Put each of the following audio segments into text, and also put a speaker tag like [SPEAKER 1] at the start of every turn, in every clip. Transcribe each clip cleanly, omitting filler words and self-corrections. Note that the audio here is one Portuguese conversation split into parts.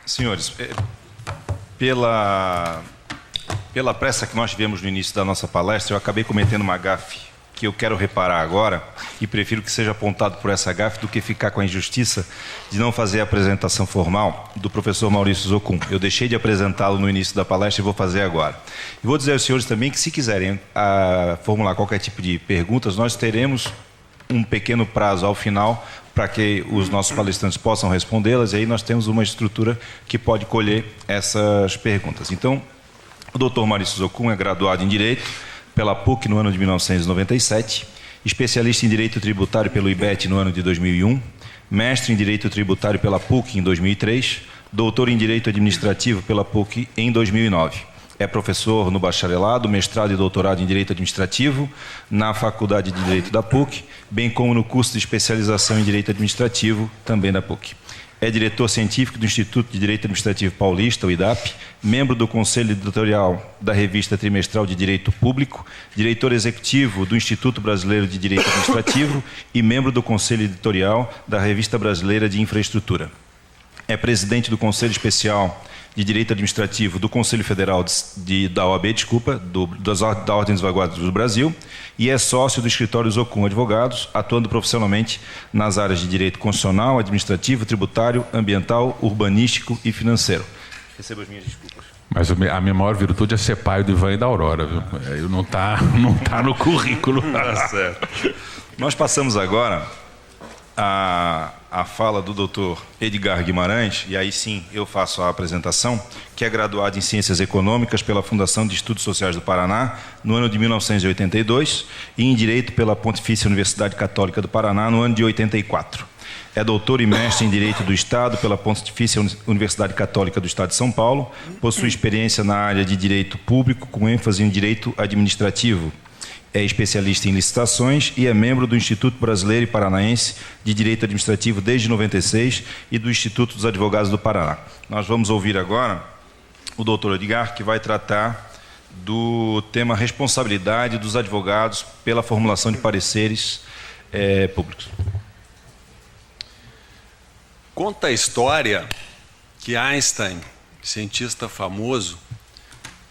[SPEAKER 1] Senhores, pela pressa que nós tivemos no início da nossa palestra, eu acabei cometendo uma gafe que eu quero reparar agora e prefiro que seja apontado por essa gafe do que ficar com a injustiça de não fazer a apresentação formal do professor Maurício Zocum. Eu deixei de apresentá-lo no início da palestra e vou fazer agora. E vou dizer aos senhores também que, se quiserem formular qualquer tipo de perguntas, nós teremos um pequeno prazo ao final para que os nossos palestrantes possam respondê-las, e aí nós temos uma estrutura que pode colher essas perguntas. Então, o doutor Maurício Zocum é graduado em Direito pela PUC no ano de 1997, especialista em Direito Tributário pelo IBET no ano de 2001, mestre em Direito Tributário pela PUC em 2003, doutor em Direito Administrativo pela PUC em 2009. É professor no bacharelado, mestrado e doutorado em Direito Administrativo na Faculdade de Direito da PUC, bem como no curso de especialização em Direito Administrativo, também da PUC. É diretor científico do Instituto de Direito Administrativo Paulista, o IDAP, membro do Conselho Editorial da Revista Trimestral de Direito Público, diretor executivo do Instituto Brasileiro de Direito Administrativo e membro do Conselho Editorial da Revista Brasileira de Infraestrutura. É presidente do Conselho Especial de Direito Administrativo do Conselho Federal da OAB, da Ordem dos Advogados do Brasil, e é sócio do escritório Zocum Advogados, atuando profissionalmente nas áreas de direito constitucional, administrativo, tributário, ambiental, urbanístico e financeiro. Receba as minhas desculpas.
[SPEAKER 2] Mas a minha maior virtude é ser pai do Ivan e da Aurora, viu? Não tá no currículo.
[SPEAKER 1] Tá certo. Nós passamos agora a fala do Dr. Edgar Guimarães, e aí sim eu faço a apresentação, que é graduado em Ciências Econômicas pela Fundação de Estudos Sociais do Paraná, no ano de 1982, e em Direito pela Pontifícia Universidade Católica do Paraná, no ano de 84. É doutor e mestre em Direito do Estado pela Pontifícia Universidade Católica do Estado de São Paulo, possui experiência na área de Direito Público, com ênfase em Direito Administrativo. É especialista em licitações e é membro do Instituto Brasileiro e Paranaense de Direito Administrativo desde 96 e do Instituto dos Advogados do Paraná. Nós vamos ouvir agora o doutor Edgar, que vai tratar do tema responsabilidade dos advogados pela formulação de pareceres públicos.
[SPEAKER 3] Conta a história que Einstein, cientista famoso,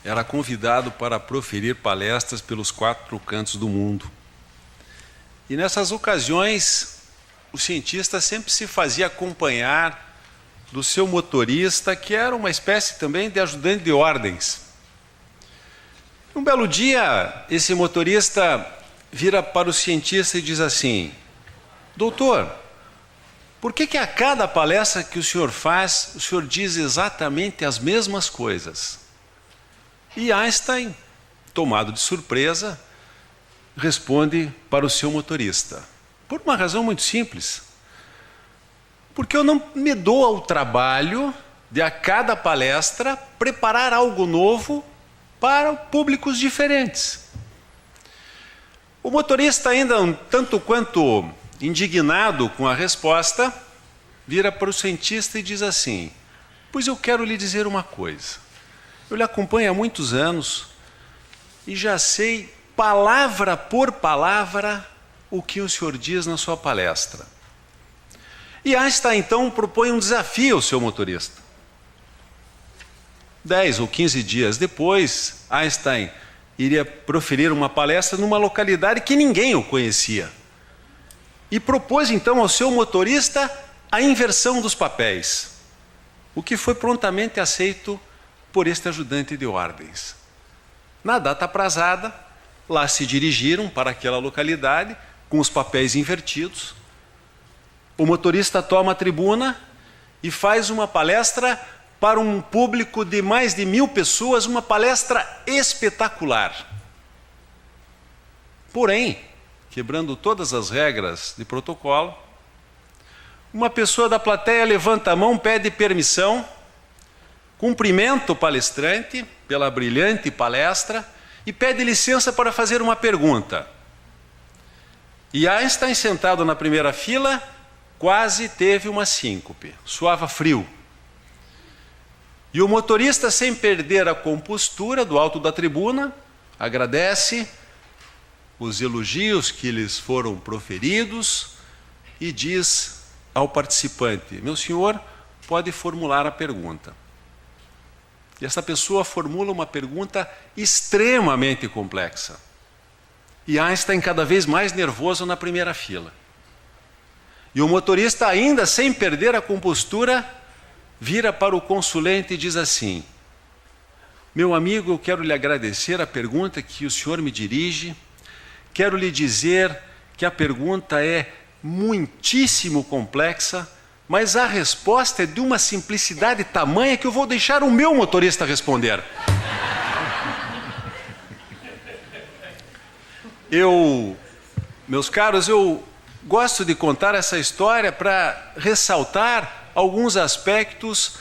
[SPEAKER 3] era convidado para proferir palestras pelos 4 cantos do mundo. E nessas ocasiões, o cientista sempre se fazia acompanhar do seu motorista, que era uma espécie também de ajudante de ordens. Um belo dia, esse motorista vira para o cientista e diz assim: doutor, por que a cada palestra que o senhor faz, o senhor diz exatamente as mesmas coisas? E Einstein, tomado de surpresa, responde para o seu motorista: por uma razão muito simples. Porque eu não me dou ao trabalho de, a cada palestra, preparar algo novo para públicos diferentes. O motorista, ainda um tanto quanto indignado com a resposta, vira para o cientista e diz assim: pois eu quero lhe dizer uma coisa. Eu lhe acompanho há muitos anos e já sei, palavra por palavra, o que o senhor diz na sua palestra. E Einstein, então, propõe um desafio ao seu motorista. 10 ou 15 dias depois, Einstein iria proferir uma palestra numa localidade que ninguém o conhecia. E propôs, então, ao seu motorista a inversão dos papéis, o que foi prontamente aceito por este ajudante de ordens. Na data aprazada, lá se dirigiram para aquela localidade, com os papéis invertidos. O motorista toma a tribuna e faz uma palestra para um público de mais de 1000 pessoas, uma palestra espetacular. Porém, quebrando todas as regras de protocolo, uma pessoa da plateia levanta a mão, pede permissão, cumprimenta o palestrante pela brilhante palestra e pede licença para fazer uma pergunta. E Einstein, sentado na primeira fila, quase teve uma síncope, suava frio. E o motorista, sem perder a compostura, do alto da tribuna, agradece os elogios que lhes foram proferidos e diz ao participante: meu senhor, pode formular a pergunta. E essa pessoa formula uma pergunta extremamente complexa. E Einstein cada vez mais nervoso na primeira fila. E o motorista, ainda sem perder a compostura, vira para o consulente e diz assim: meu amigo, eu quero lhe agradecer a pergunta que o senhor me dirige. Quero lhe dizer que a pergunta é muitíssimo complexa, mas a resposta é de uma simplicidade tamanha que eu vou deixar o meu motorista responder. Meus caros, eu gosto de contar essa história para ressaltar alguns aspectos,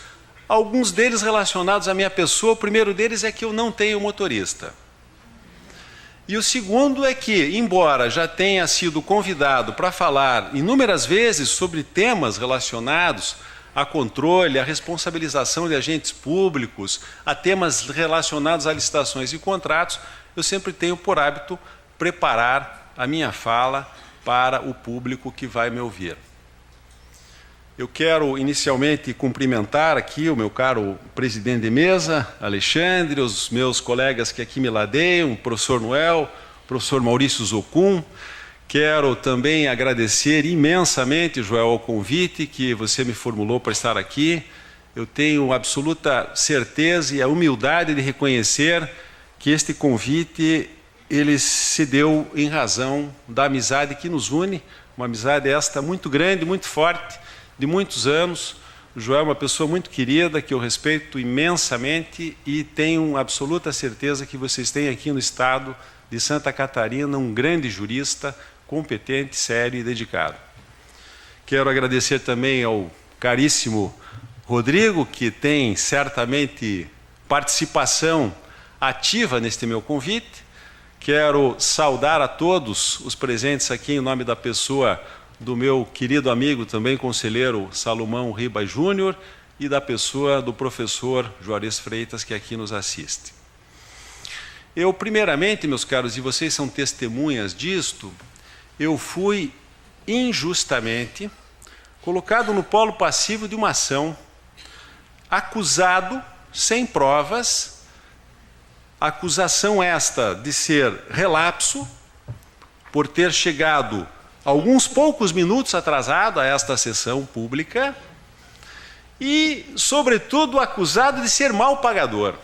[SPEAKER 3] alguns deles relacionados à minha pessoa. O primeiro deles é que eu não tenho motorista. E o segundo é que, embora já tenha sido convidado para falar inúmeras vezes sobre temas relacionados a controle, a responsabilização de agentes públicos, a temas relacionados a licitações e contratos, eu sempre tenho por hábito preparar a minha fala para o público que vai me ouvir. Eu quero inicialmente cumprimentar aqui o meu caro presidente de mesa, Alexandre, os meus colegas que aqui me ladeiam, o professor Noel, o professor Maurício Zocum. Quero também agradecer imensamente, Joel, o convite que você me formulou para estar aqui. Eu tenho absoluta certeza e a humildade de reconhecer que este convite ele se deu em razão da amizade que nos une, uma amizade esta muito grande, muito forte, de muitos anos. O Joel é uma pessoa muito querida, que eu respeito imensamente e tenho absoluta certeza que vocês têm aqui no estado de Santa Catarina um grande jurista, competente, sério e dedicado. Quero agradecer também ao caríssimo Rodrigo, que tem certamente participação ativa neste meu convite. Quero saudar a todos os presentes aqui em nome da pessoa do meu querido amigo, também conselheiro Salomão Ribas Júnior, e da pessoa do professor Juarez Freitas, que aqui nos assiste. Eu, primeiramente, meus caros, e vocês são testemunhas disto, eu fui injustamente colocado no polo passivo de uma ação, acusado, sem provas, acusação esta de ser relapso, por ter chegado alguns poucos minutos atrasado a esta sessão pública e, sobretudo, acusado de ser mal pagador.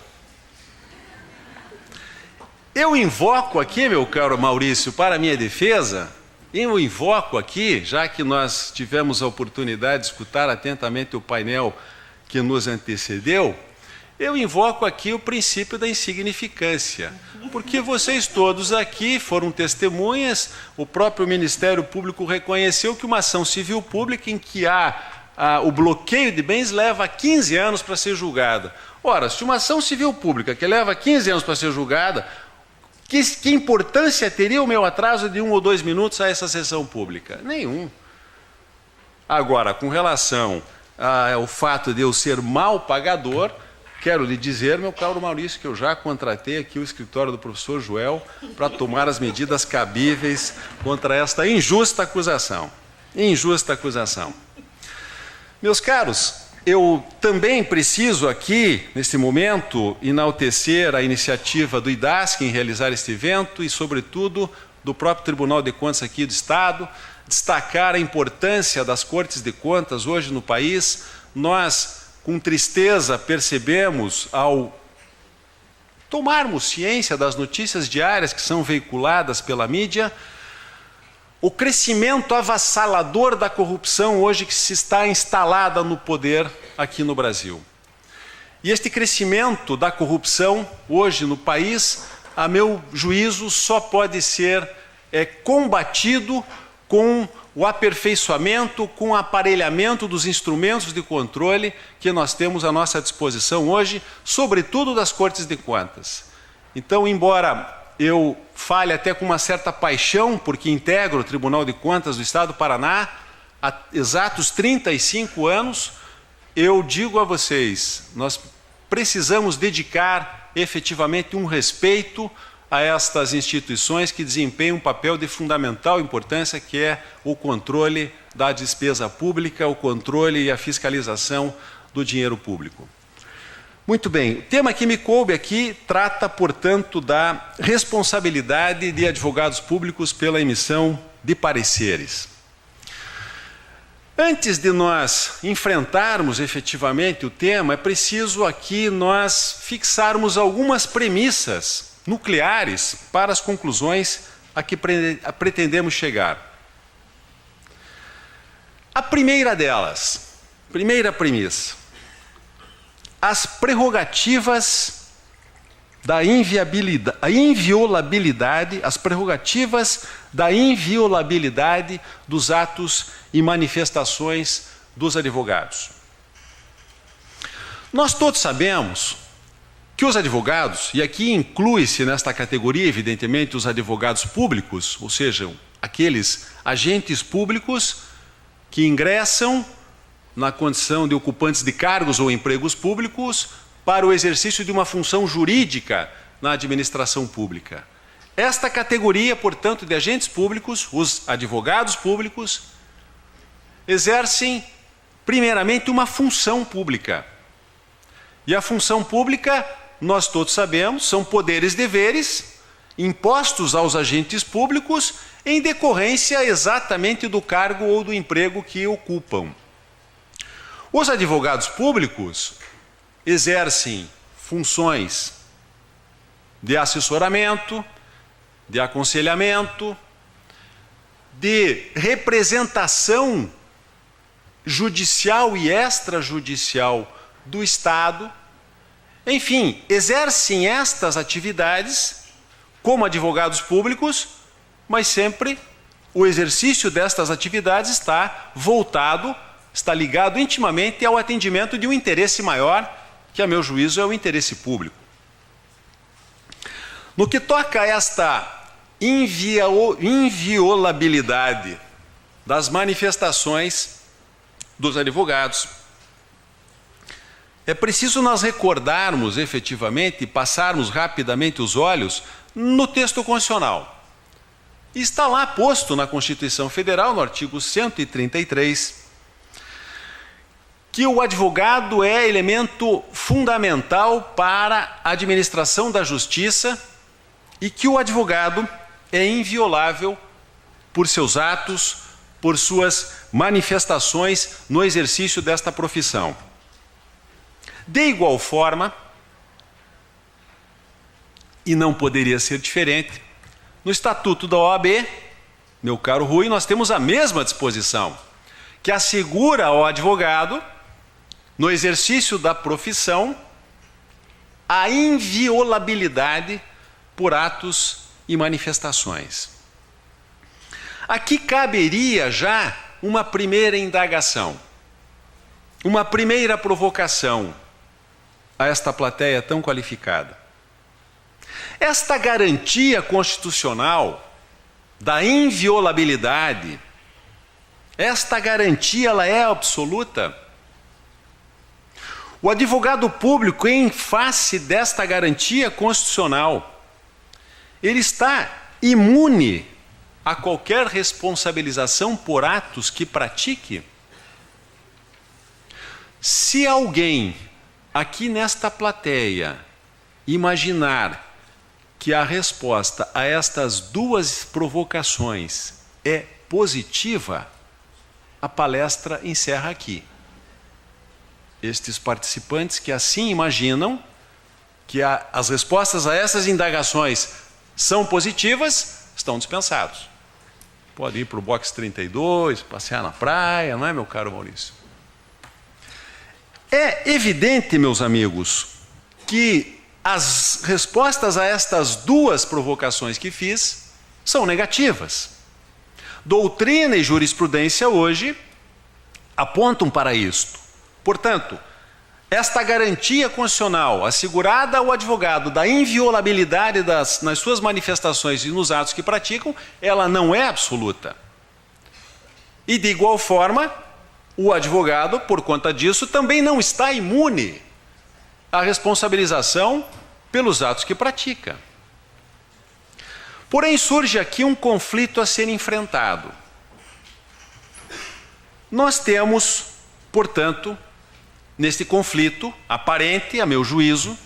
[SPEAKER 3] Eu invoco aqui, meu caro Maurício, para a minha defesa, eu invoco aqui, já que nós tivemos a oportunidade de escutar atentamente o painel que nos antecedeu, eu invoco aqui o princípio da insignificância, porque vocês todos aqui foram testemunhas, o próprio Ministério Público reconheceu que uma ação civil pública em que há o bloqueio de bens leva 15 anos para ser julgada. Ora, se uma ação civil pública que leva 15 anos para ser julgada, que importância teria o meu atraso de 1 ou 2 minutos a essa sessão pública? Nenhum. Agora, com relação ao fato de eu ser mal pagador, quero lhe dizer, meu caro Maurício, que eu já contratei aqui o escritório do professor Joel para tomar as medidas cabíveis contra esta injusta acusação. Injusta acusação. Meus caros, eu também preciso aqui, nesse momento, enaltecer a iniciativa do IDASC em realizar este evento e, sobretudo, do próprio Tribunal de Contas aqui do Estado, destacar a importância das Cortes de Contas hoje no país. Nós, com tristeza, percebemos, ao tomarmos ciência das notícias diárias que são veiculadas pela mídia, o crescimento avassalador da corrupção hoje que se está instalada no poder aqui no Brasil. E este crescimento da corrupção hoje no país, a meu juízo, só pode ser combatido com o aperfeiçoamento, com o aparelhamento dos instrumentos de controle que nós temos à nossa disposição hoje, sobretudo das Cortes de Contas. Então, embora eu fale até com uma certa paixão, porque integro o Tribunal de Contas do Estado do Paraná há exatos 35 anos, eu digo a vocês, nós precisamos dedicar efetivamente um respeito a estas instituições que desempenham um papel de fundamental importância, que é o controle da despesa pública, o controle e a fiscalização do dinheiro público. Muito bem, o tema que me coube aqui trata, portanto, da responsabilidade de advogados públicos pela emissão de pareceres. Antes de nós enfrentarmos efetivamente o tema, é preciso aqui nós fixarmos algumas premissas nucleares para as conclusões a que pretendemos chegar. A primeira delas, primeira premissa: as prerrogativas da inviolabilidade, as prerrogativas da inviolabilidade dos atos e manifestações dos advogados. Nós todos sabemos que os advogados, e aqui inclui-se nesta categoria, evidentemente, os advogados públicos, ou seja, aqueles agentes públicos que ingressam na condição de ocupantes de cargos ou empregos públicos para o exercício de uma função jurídica na administração pública. Esta categoria, portanto, de agentes públicos, os advogados públicos, exercem, primeiramente, uma função pública. E a função pública, nós todos sabemos, são poderes e deveres impostos aos agentes públicos em decorrência exatamente do cargo ou do emprego que ocupam. Os advogados públicos exercem funções de assessoramento, de aconselhamento, de representação judicial e extrajudicial do Estado. Enfim, exercem estas atividades como advogados públicos, mas sempre o exercício destas atividades está ligado intimamente ao atendimento de um interesse maior, que, a meu juízo, é o interesse público. No que toca a esta inviolabilidade das manifestações dos advogados, é preciso nós recordarmos efetivamente e passarmos rapidamente os olhos no texto constitucional. Está lá posto na Constituição Federal, no artigo 133, que o advogado é elemento fundamental para a administração da justiça e que o advogado é inviolável por seus atos, por suas manifestações no exercício desta profissão. De igual forma, e não poderia ser diferente, no Estatuto da OAB, meu caro Rui, nós temos a mesma disposição, que assegura ao advogado, no exercício da profissão, a inviolabilidade por atos e manifestações. Aqui caberia já uma primeira indagação, uma primeira provocação a esta plateia tão qualificada. Esta garantia constitucional da inviolabilidade, esta garantia ela é absoluta. O advogado público, em face desta garantia constitucional, ele está imune a qualquer responsabilização por atos que pratique. Se alguém aqui nesta plateia imaginar que a resposta a estas duas provocações é positiva, a palestra encerra aqui. Estes participantes que assim imaginam que as respostas a essas indagações são positivas, estão dispensados. Pode ir para o box 32, passear na praia, não é, meu caro Maurício? É evidente, meus amigos, que as respostas a estas duas provocações que fiz são negativas. Doutrina e jurisprudência hoje apontam para isto. Portanto, esta garantia constitucional assegurada ao advogado da inviolabilidade nas suas manifestações e nos atos que praticam, ela não é absoluta. E, de igual forma, o advogado, por conta disso, também não está imune à responsabilização pelos atos que pratica. Porém, surge aqui um conflito a ser enfrentado. Nós temos, portanto, neste conflito aparente, a meu juízo,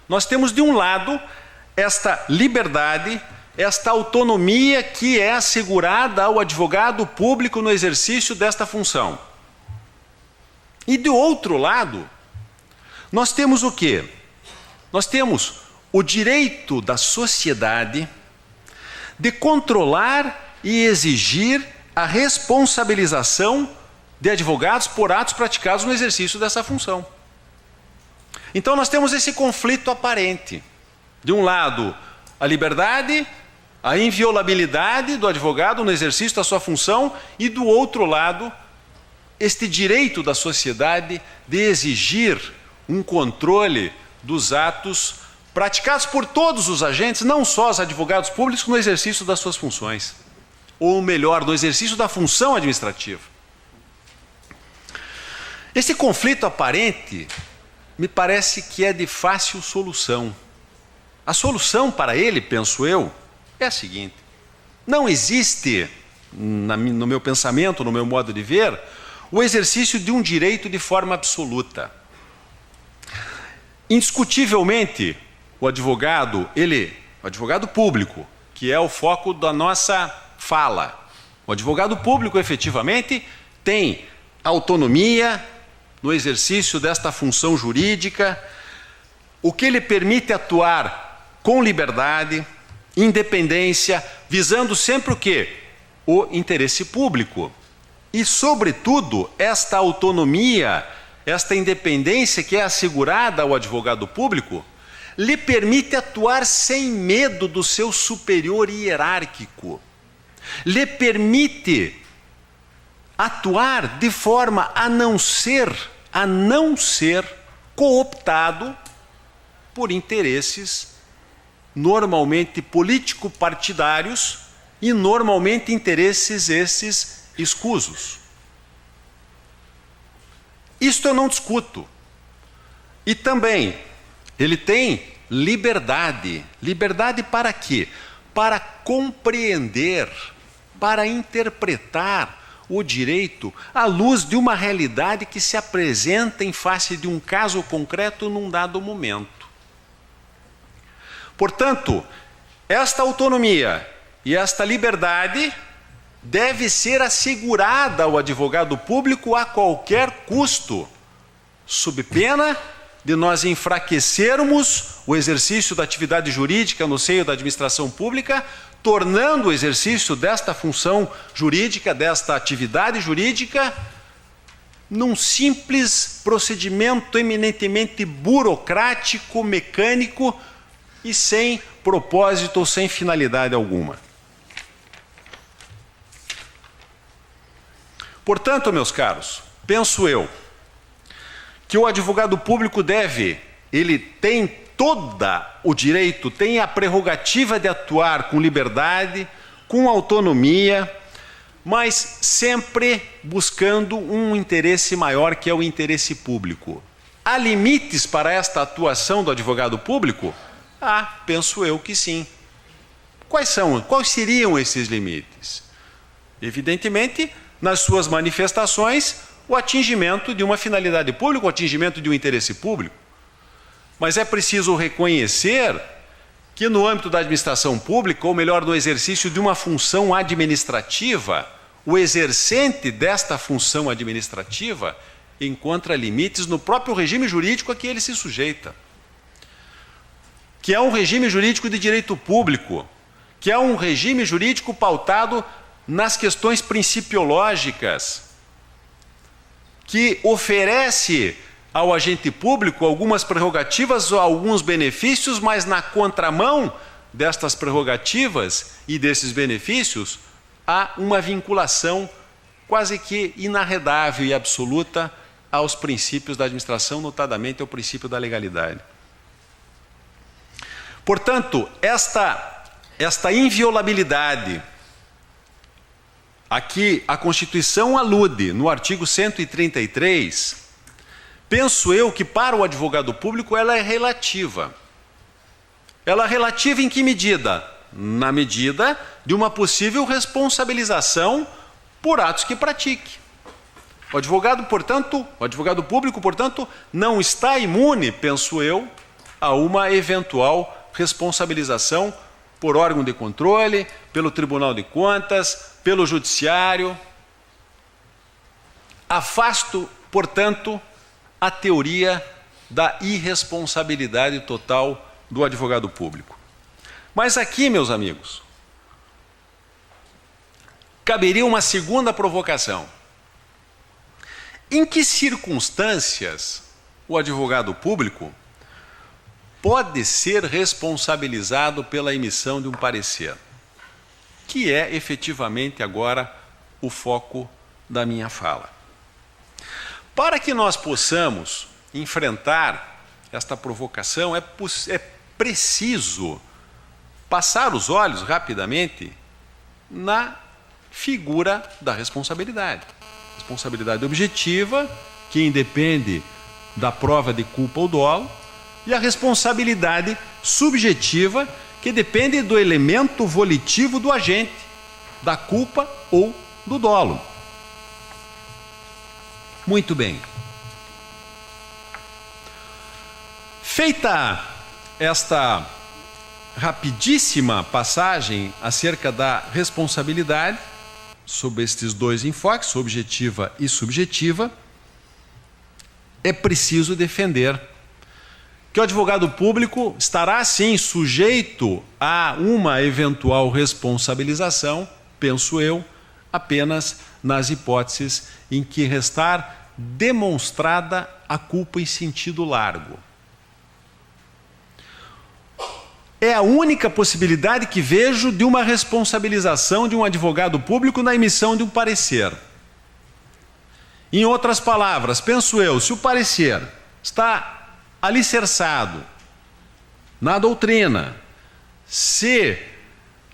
[SPEAKER 3] nós temos de um lado esta liberdade, esta autonomia que é assegurada ao advogado público no exercício desta função. E do outro lado, nós temos o quê? Nós temos o direito da sociedade de controlar e exigir a responsabilização de advogados por atos praticados no exercício dessa função. Então nós temos esse conflito aparente. De um lado, a liberdade, a inviolabilidade do advogado no exercício da sua função, e do outro lado, este direito da sociedade de exigir um controle dos atos praticados por todos os agentes, não só os advogados públicos, no exercício das suas funções. Ou melhor, no exercício da função administrativa. Esse conflito aparente me parece que é de fácil solução. A solução para ele, penso eu, é a seguinte: não existe, no meu pensamento, no meu modo de ver, o exercício de um direito de forma absoluta. Indiscutivelmente, o advogado público, que é o foco da nossa fala, o advogado público efetivamente tem autonomia no exercício desta função jurídica, o que lhe permite atuar com liberdade, independência, visando sempre o quê? O interesse público. E, sobretudo, esta autonomia, esta independência que é assegurada ao advogado público, lhe permite atuar sem medo do seu superior hierárquico. Lhe permite atuar de forma a não ser cooptado por interesses normalmente político-partidários e normalmente interesses esses escusos. Isto eu não discuto. E também ele tem liberdade. Liberdade para quê? Para compreender, para interpretar o direito à luz de uma realidade que se apresenta em face de um caso concreto num dado momento. Portanto, esta autonomia e esta liberdade deve ser assegurada ao advogado público a qualquer custo, sob pena de nós enfraquecermos o exercício da atividade jurídica no seio da administração pública, tornando o exercício desta função jurídica, desta atividade jurídica, num simples procedimento eminentemente burocrático, mecânico e sem propósito ou sem finalidade alguma. Portanto, meus caros, penso eu que o advogado público ele tem todo o direito, tem a prerrogativa de atuar com liberdade, com autonomia, mas sempre buscando um interesse maior, que é o interesse público. Há limites para esta atuação do advogado público? Penso eu que sim. Quais seriam esses limites? Evidentemente, nas suas manifestações, o atingimento de uma finalidade pública, o atingimento de um interesse público. Mas é preciso reconhecer que no âmbito da administração pública, ou melhor, no exercício de uma função administrativa, o exercente desta função administrativa encontra limites no próprio regime jurídico a que ele se sujeita, que é um regime jurídico de direito público, que é um regime jurídico pautado nas questões principiológicas, que oferece ao agente público algumas prerrogativas ou alguns benefícios, mas na contramão destas prerrogativas e desses benefícios, há uma vinculação quase que inarredável e absoluta aos princípios da administração, notadamente ao princípio da legalidade. Portanto, esta inviolabilidade a que a Constituição alude no artigo 133, penso eu que para o advogado público ela é relativa. Ela é relativa em que medida? Na medida de uma possível responsabilização por atos que pratique. O advogado público, portanto, não está imune, penso eu, a uma eventual responsabilização por órgão de controle, pelo Tribunal de Contas, pelo Judiciário. Afasto, portanto, a teoria da irresponsabilidade total do advogado público. Mas aqui, meus amigos, caberia uma segunda provocação. Em que circunstâncias o advogado público pode ser responsabilizado pela emissão de um parecer? Que é efetivamente agora o foco da minha fala. Para que nós possamos enfrentar esta provocação, é preciso passar os olhos rapidamente na figura da responsabilidade. Responsabilidade objetiva, que independe da prova de culpa ou dolo, e a responsabilidade subjetiva, que depende do elemento volitivo do agente, da culpa ou do dolo. Muito bem. Feita esta rapidíssima passagem acerca da responsabilidade, sob estes dois enfoques, objetiva e subjetiva, é preciso defender que o advogado público estará, sim, sujeito a uma eventual responsabilização, penso eu, apenas nas hipóteses em que restar demonstrada a culpa em sentido largo. É a única possibilidade que vejo de uma responsabilização de um advogado público na emissão de um parecer. Em outras palavras, penso eu, se o parecer está alicerçado na doutrina, se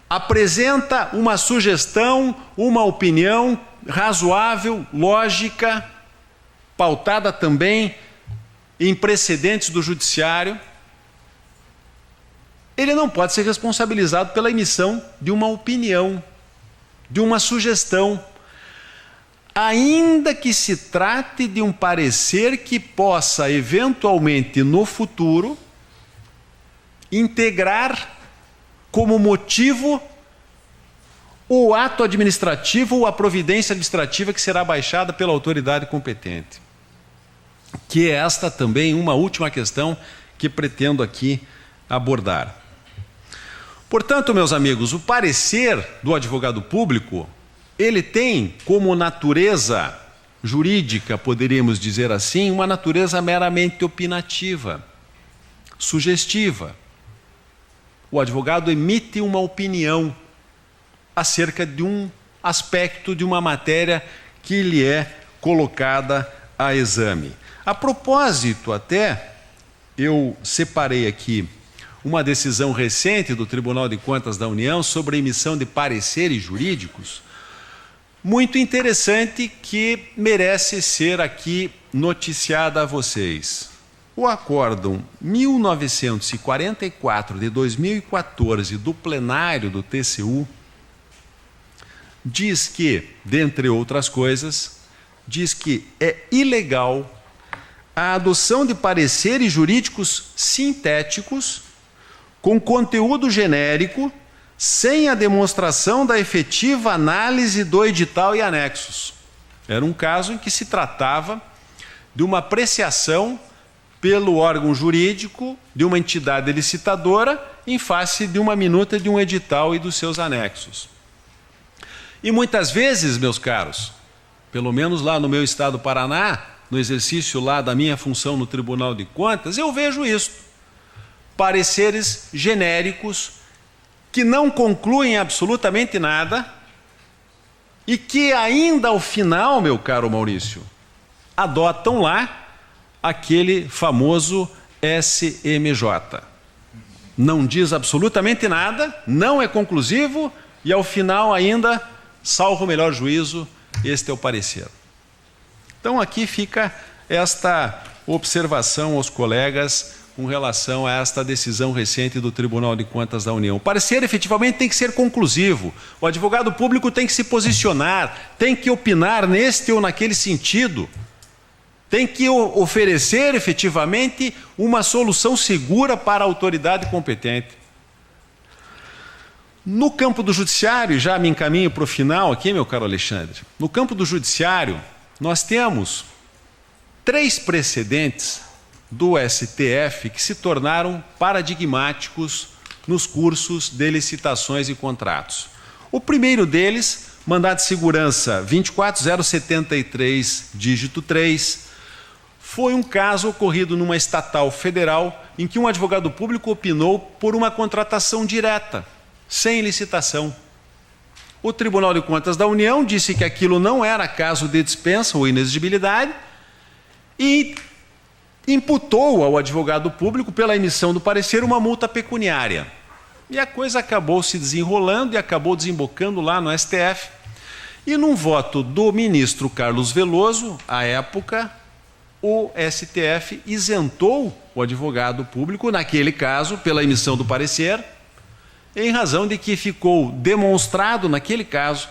[SPEAKER 3] apresenta uma sugestão, uma opinião razoável, lógica, pautada também em precedentes do judiciário, ele não pode ser responsabilizado pela emissão de uma opinião, de uma sugestão, ainda que se trate de um parecer que possa, eventualmente, no futuro, integrar como motivo o ato administrativo ou a providência administrativa que será baixada pela autoridade competente. Que é esta também uma última questão que pretendo aqui abordar. Portanto, meus amigos, o parecer do advogado público, ele tem como natureza jurídica, poderíamos dizer assim, uma natureza meramente opinativa, sugestiva. O advogado emite uma opinião acerca de um aspecto de uma matéria que lhe é colocada a exame. A propósito, até, eu separei aqui uma decisão recente do Tribunal de Contas da União sobre a emissão de pareceres jurídicos, muito interessante, que merece ser aqui noticiada a vocês. O Acórdão 1944 de 2014 do plenário do TCU diz que, dentre outras coisas, diz que é ilegal a adoção de pareceres jurídicos sintéticos com conteúdo genérico, sem a demonstração da efetiva análise do edital e anexos. Era um caso em que se tratava de uma apreciação pelo órgão jurídico de uma entidade licitadora em face de uma minuta de um edital e dos seus anexos. E muitas vezes, meus caros, pelo menos lá no meu estado do Paraná, no exercício lá da minha função no Tribunal de Contas, eu vejo isso. Pareceres genéricos que não concluem absolutamente nada e que ainda ao final, meu caro Maurício, adotam lá aquele famoso SMJ. Não diz absolutamente nada, não é conclusivo e ao final ainda, salvo o melhor juízo, este é o parecer. Então aqui fica esta observação aos colegas com relação a esta decisão recente do Tribunal de Contas da União. O parecer efetivamente tem que ser conclusivo. O advogado público tem que se posicionar, tem que opinar neste ou naquele sentido. Tem que oferecer efetivamente uma solução segura para a autoridade competente. No campo do judiciário, já me encaminho para o final aqui, meu caro Alexandre. No campo do judiciário, nós temos 3 precedentes do STF que se tornaram paradigmáticos nos cursos de licitações e contratos. O primeiro deles, mandado de segurança 24073, dígito 3, foi um caso ocorrido numa estatal federal em que um advogado público opinou por uma contratação direta, sem licitação. O Tribunal de Contas da União disse que aquilo não era caso de dispensa ou inexigibilidade e imputou ao advogado público, pela emissão do parecer, uma multa pecuniária. E a coisa acabou se desenrolando e acabou desembocando lá no STF. E num voto do ministro Carlos Veloso, à época, o STF isentou o advogado público, naquele caso, pela emissão do parecer, em razão de que ficou demonstrado, naquele caso,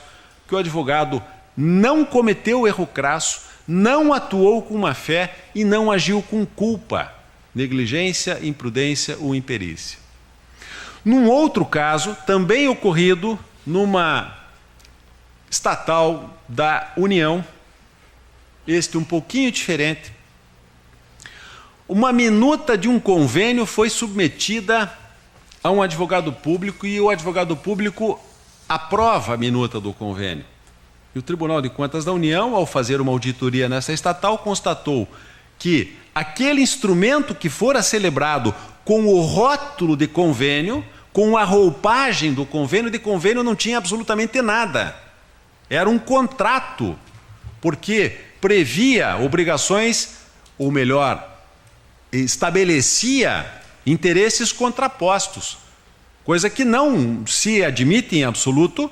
[SPEAKER 3] que o advogado não cometeu erro crasso, não atuou com má fé e não agiu com culpa, negligência, imprudência ou imperícia. Num outro caso, também ocorrido numa estatal da União, este um pouquinho diferente, uma minuta de um convênio foi submetida a um advogado público e o advogado público aprova a minuta do convênio. E o Tribunal de Contas da União, ao fazer uma auditoria nessa estatal, constatou que aquele instrumento que fora celebrado com o rótulo de convênio, com a roupagem do convênio, de convênio não tinha absolutamente nada. Era um contrato, porque previa obrigações, ou melhor, estabelecia interesses contrapostos, coisa que não se admite em absoluto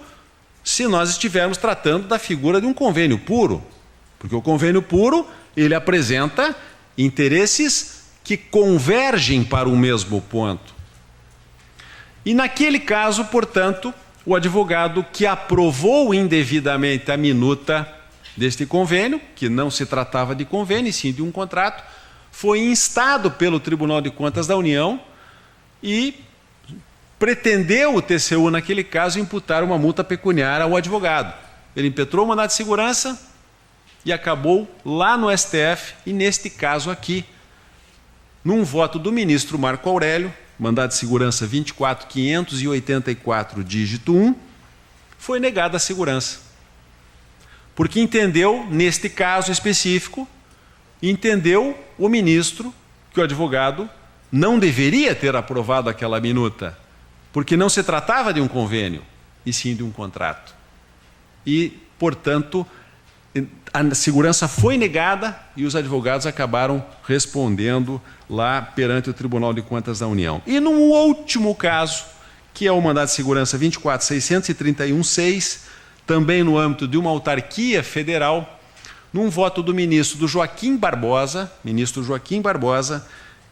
[SPEAKER 3] se nós estivermos tratando da figura de um convênio puro, porque o convênio puro, ele apresenta interesses que convergem para o mesmo ponto. E naquele caso, portanto, o advogado que aprovou indevidamente a minuta deste convênio, que não se tratava de convênio, e sim de um contrato, foi instado pelo Tribunal de Contas da União e pretendeu o TCU, naquele caso, imputar uma multa pecuniária ao advogado. Ele impetrou o mandado de segurança e acabou lá no STF, e neste caso aqui, num voto do ministro Marco Aurélio, mandado de segurança 24584, dígito 1, foi negada a segurança. Porque entendeu, neste caso específico, entendeu o ministro que o advogado não deveria ter aprovado aquela minuta, porque não se tratava de um convênio, e sim de um contrato. E, portanto, a segurança foi negada e os advogados acabaram respondendo lá perante o Tribunal de Contas da União. E num último caso, que é o mandado de segurança 24631-6, também no âmbito de uma autarquia federal, num voto do ministro Joaquim Barbosa,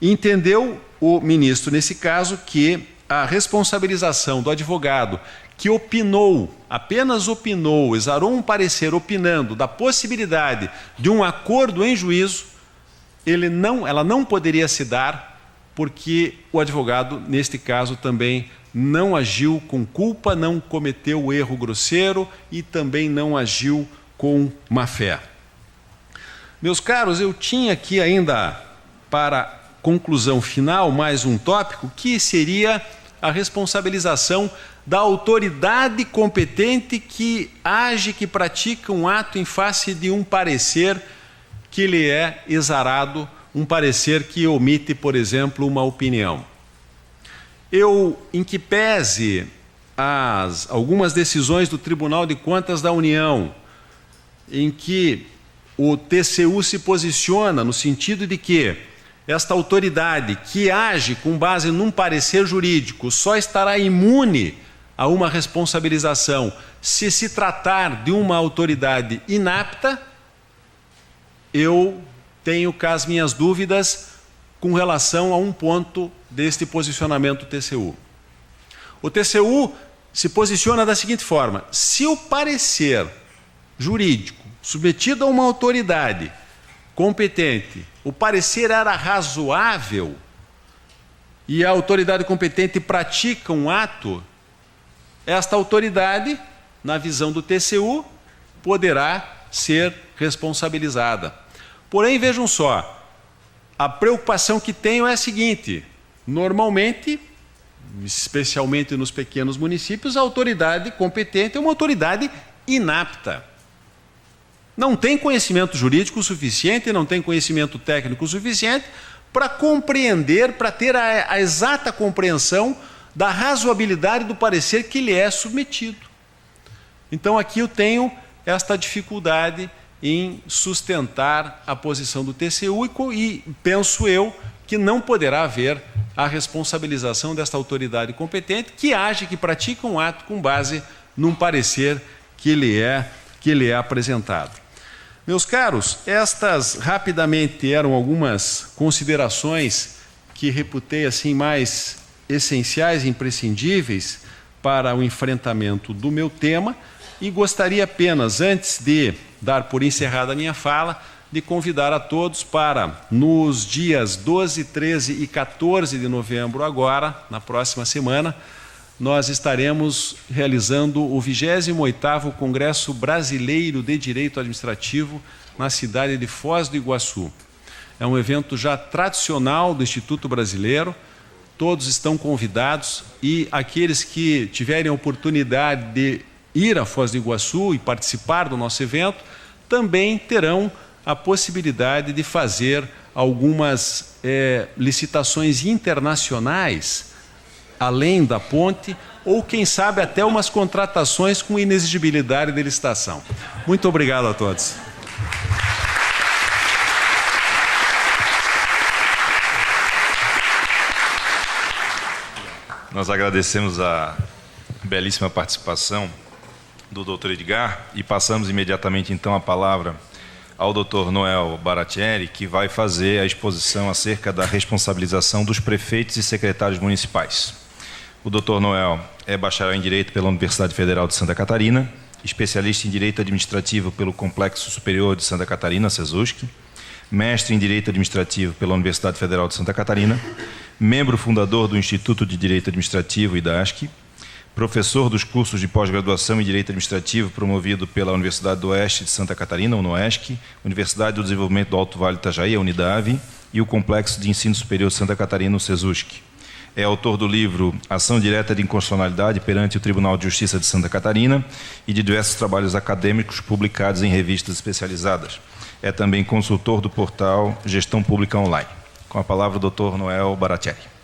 [SPEAKER 3] entendeu o ministro, nesse caso, que a responsabilização do advogado que opinou, apenas opinou, exarou um parecer opinando da possibilidade de um acordo em juízo, ela não poderia se dar, porque o advogado, neste caso, também não agiu com culpa, não cometeu erro grosseiro e também não agiu com má fé. Meus caros, eu tinha aqui ainda, para conclusão final, mais um tópico, que seria a responsabilização da autoridade competente que age, que pratica um ato em face de um parecer que lhe é exarado, um parecer que omite, por exemplo, uma opinião. Em que pese algumas decisões do Tribunal de Contas da União, em que o TCU se posiciona no sentido de que esta autoridade que age com base num parecer jurídico só estará imune a uma responsabilização se tratar de uma autoridade inapta, eu tenho cá as minhas dúvidas com relação a um ponto deste posicionamento do TCU. O TCU se posiciona da seguinte forma: se o parecer jurídico submetido a uma autoridade competente, o parecer era razoável e a autoridade competente pratica um ato, esta autoridade, na visão do TCU, poderá ser responsabilizada. Porém, vejam só, a preocupação que tenho é a seguinte: normalmente, especialmente nos pequenos municípios, a autoridade competente é uma autoridade inapta. Não tem conhecimento jurídico suficiente, não tem conhecimento técnico suficiente para compreender, para ter a exata compreensão da razoabilidade do parecer que lhe é submetido. Então aqui eu tenho esta dificuldade em sustentar a posição do TCU e penso eu que não poderá haver a responsabilização desta autoridade competente que age, que pratica um ato com base num parecer que lhe é apresentado. Meus caros, estas rapidamente eram algumas considerações que reputei assim mais essenciais e imprescindíveis para o enfrentamento do meu tema e gostaria apenas, antes de dar por encerrada a minha fala, de convidar a todos para, nos dias 12, 13 e 14 de novembro agora, na próxima semana, nós estaremos realizando o 28º Congresso Brasileiro de Direito Administrativo na cidade de Foz do Iguaçu. É um evento já tradicional do Instituto Brasileiro, todos estão convidados e aqueles que tiverem a oportunidade de ir a Foz do Iguaçu e participar do nosso evento, também terão a possibilidade de fazer algumas licitações internacionais, além da ponte, ou quem sabe até umas contratações com inexigibilidade de licitação. Muito obrigado a todos.
[SPEAKER 1] Nós agradecemos a belíssima participação do Dr. Edgar e passamos imediatamente então a palavra ao Dr. Noel Baratieri, que vai fazer a exposição acerca da responsabilização dos prefeitos e secretários municipais. O Dr. Noel é bacharel em Direito pela Universidade Federal de Santa Catarina, especialista em Direito Administrativo pelo Complexo Superior de Santa Catarina, SESUSC, mestre em Direito Administrativo pela Universidade Federal de Santa Catarina, membro fundador do Instituto de Direito Administrativo, IDASC, professor dos cursos de pós-graduação em Direito Administrativo promovido pela Universidade do Oeste de Santa Catarina, UNOESC, Universidade do Desenvolvimento do Alto Vale do Itajaí, a Unidave, e o Complexo de Ensino Superior de Santa Catarina, o SESUSC. É autor do livro Ação Direta de Inconstitucionalidade perante o Tribunal de Justiça de Santa Catarina e de diversos trabalhos acadêmicos publicados em revistas especializadas. É também consultor do portal Gestão Pública Online. Com a palavra o Dr. Noel Baratieri.